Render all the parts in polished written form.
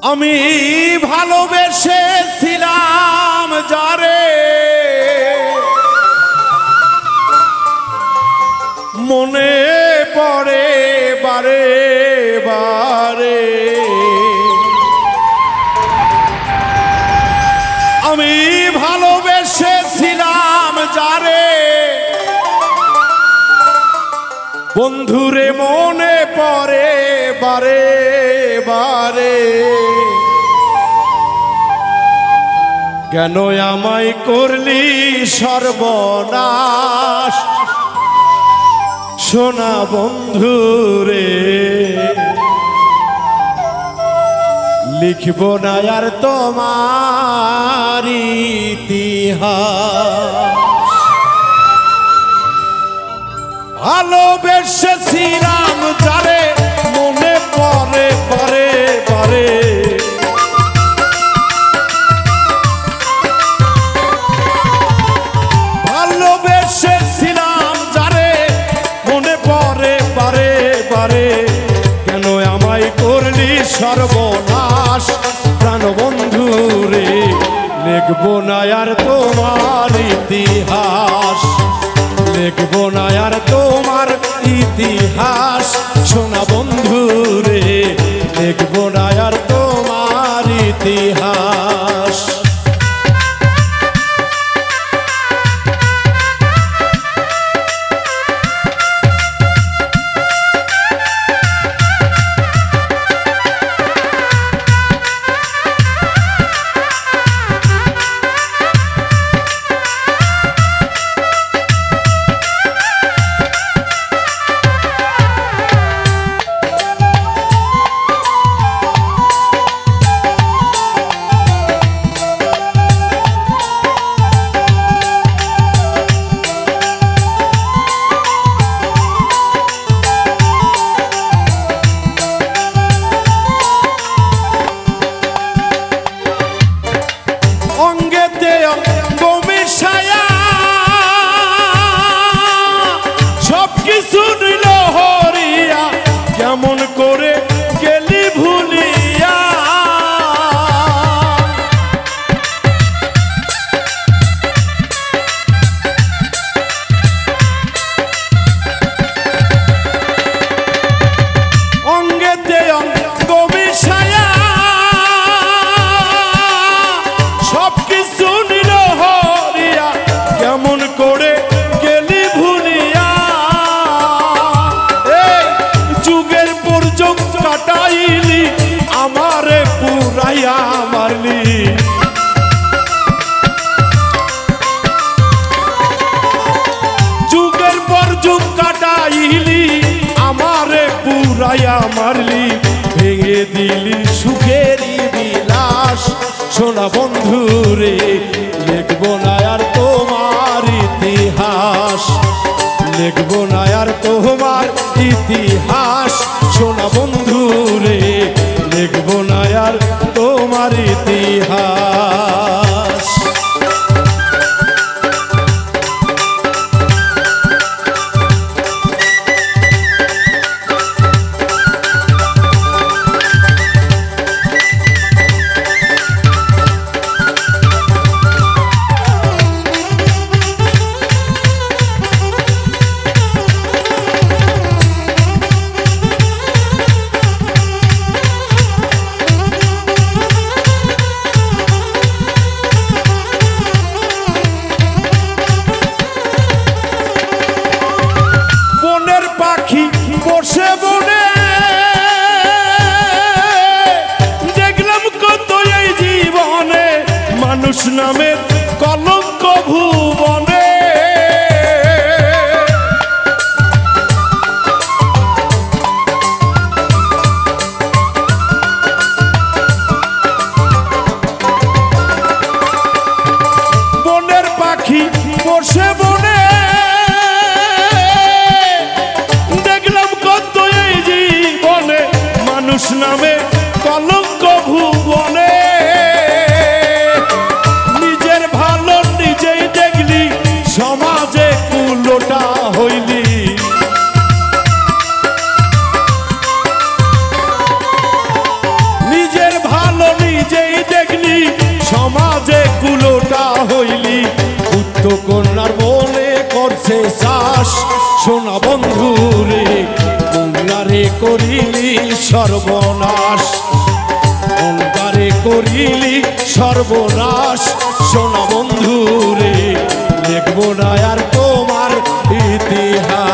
আমি ভালোবেসেছিলাম যারে মনে পড়ে বারে বারে আমি ভালোবেসেছিলাম যারে বন্ধুরে মনে পড়ে বারে বারে কেন আমায় করলি সর্বনাশ সোনা বন্ধুরে লিখব না আর তোমার ইতিহাস ভালোবেসেছিলাম যারে মনে পড়ে বারে বারে ভালোবেসেছিলাম যারে মনে পড়ে বারে বারে কেন আমায় করলি সর্বনাশ প্রাণ বন্ধুরে লিখব না আর তোমার ইতিহাস লিখব না আর তোমার ইতিহাস সোনা বন্ধুরে লিখব না আর তোমার ইতিহাস কেমন করে গেলি ভুলিয়া অঙ্গেতে অঙ্গ মিশায়া সব কিছু নিল হরিয়া কেমন করে গেলি ভুলিয়া কাটাইলি আমারে পুরাইয়া মারলি যুগের পর যুগ কাটাইলি আমারে পুরাইয়া মারলি ভেঙে দিলি সুখেরই বিলাস সোনা বন্ধুরে লিখব না আর তোমার ইতিহাস লিখব না আর তোমার ইতিহাস সোনা বন্ধুরে লিখব না আর তোমার ইতিহাস গেছে চাষ সোনা বন্ধু রে মঙ্গারে করিলি সর্বনাশ মঙ্গারে করিলি সর্বনাশ সোনা বন্ধু রে দেখব না আর তোমার ইতিহাস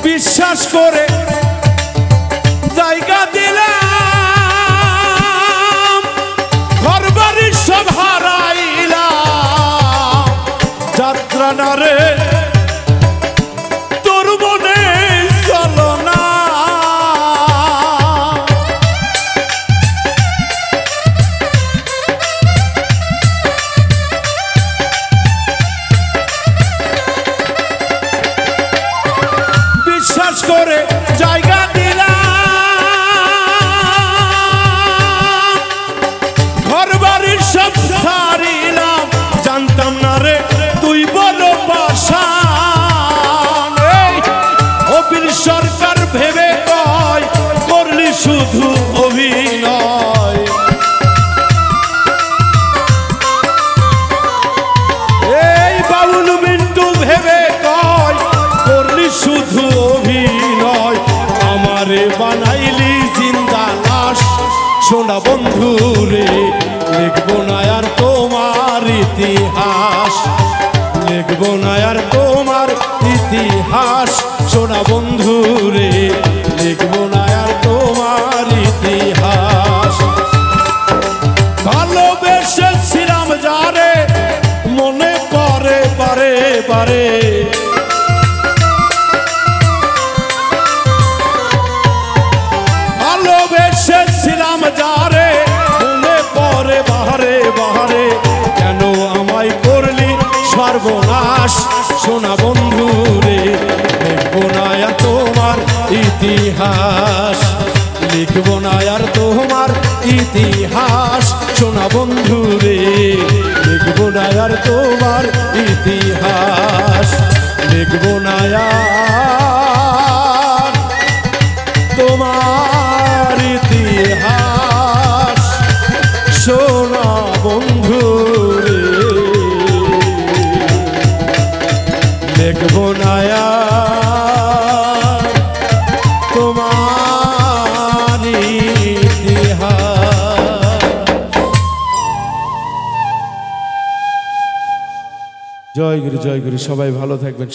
বিশ্বাস করে জায়গা দিলাম ঘরবাড়ি সব হারাইলাম যাত্রা না রে তোর মনে চলো না বিশ্বাস করে জায়গা দিলাম ঘর বাড়ির সব ছাড়িলাম জানতাম না রে তুই বড় পাষাণ অবির সরকার ভেবে কয় করলি শুধু অভিনয় এই বাউল মিন্টু ভেবে কয় করলি শুধু অভিনয় আমারে বানাইলি জিন্দা লাশ সোনা বন্ধু রে লিখব না আর তোমার ইতিহাস লিখব না আর তোমার ইতিহাস সোনা বন্ধু রে লিখব না আর তোমার ইতিহাস ভালোবেসেছিলাম যারে মনে পড়ে বারে বারে ভালোবেসেছিলাম যারে মনে পড়ে বাহারে বাহারে কেন আমায় করলি সর্বনাশ সোনা বন্ধু রে লিখব না আর তোমার ইতিহাস লিখব না আর তোমার ইতিহাস সোনা বন্ধু রে লিখব না আর তোমার ইতিহাস লিখব না আর তোমার ইতিহাস সোনা বন্ধু রে লিখব না আর তোমার ইতিহাস। জয় গুরু সবাই ভালো থাকবেন।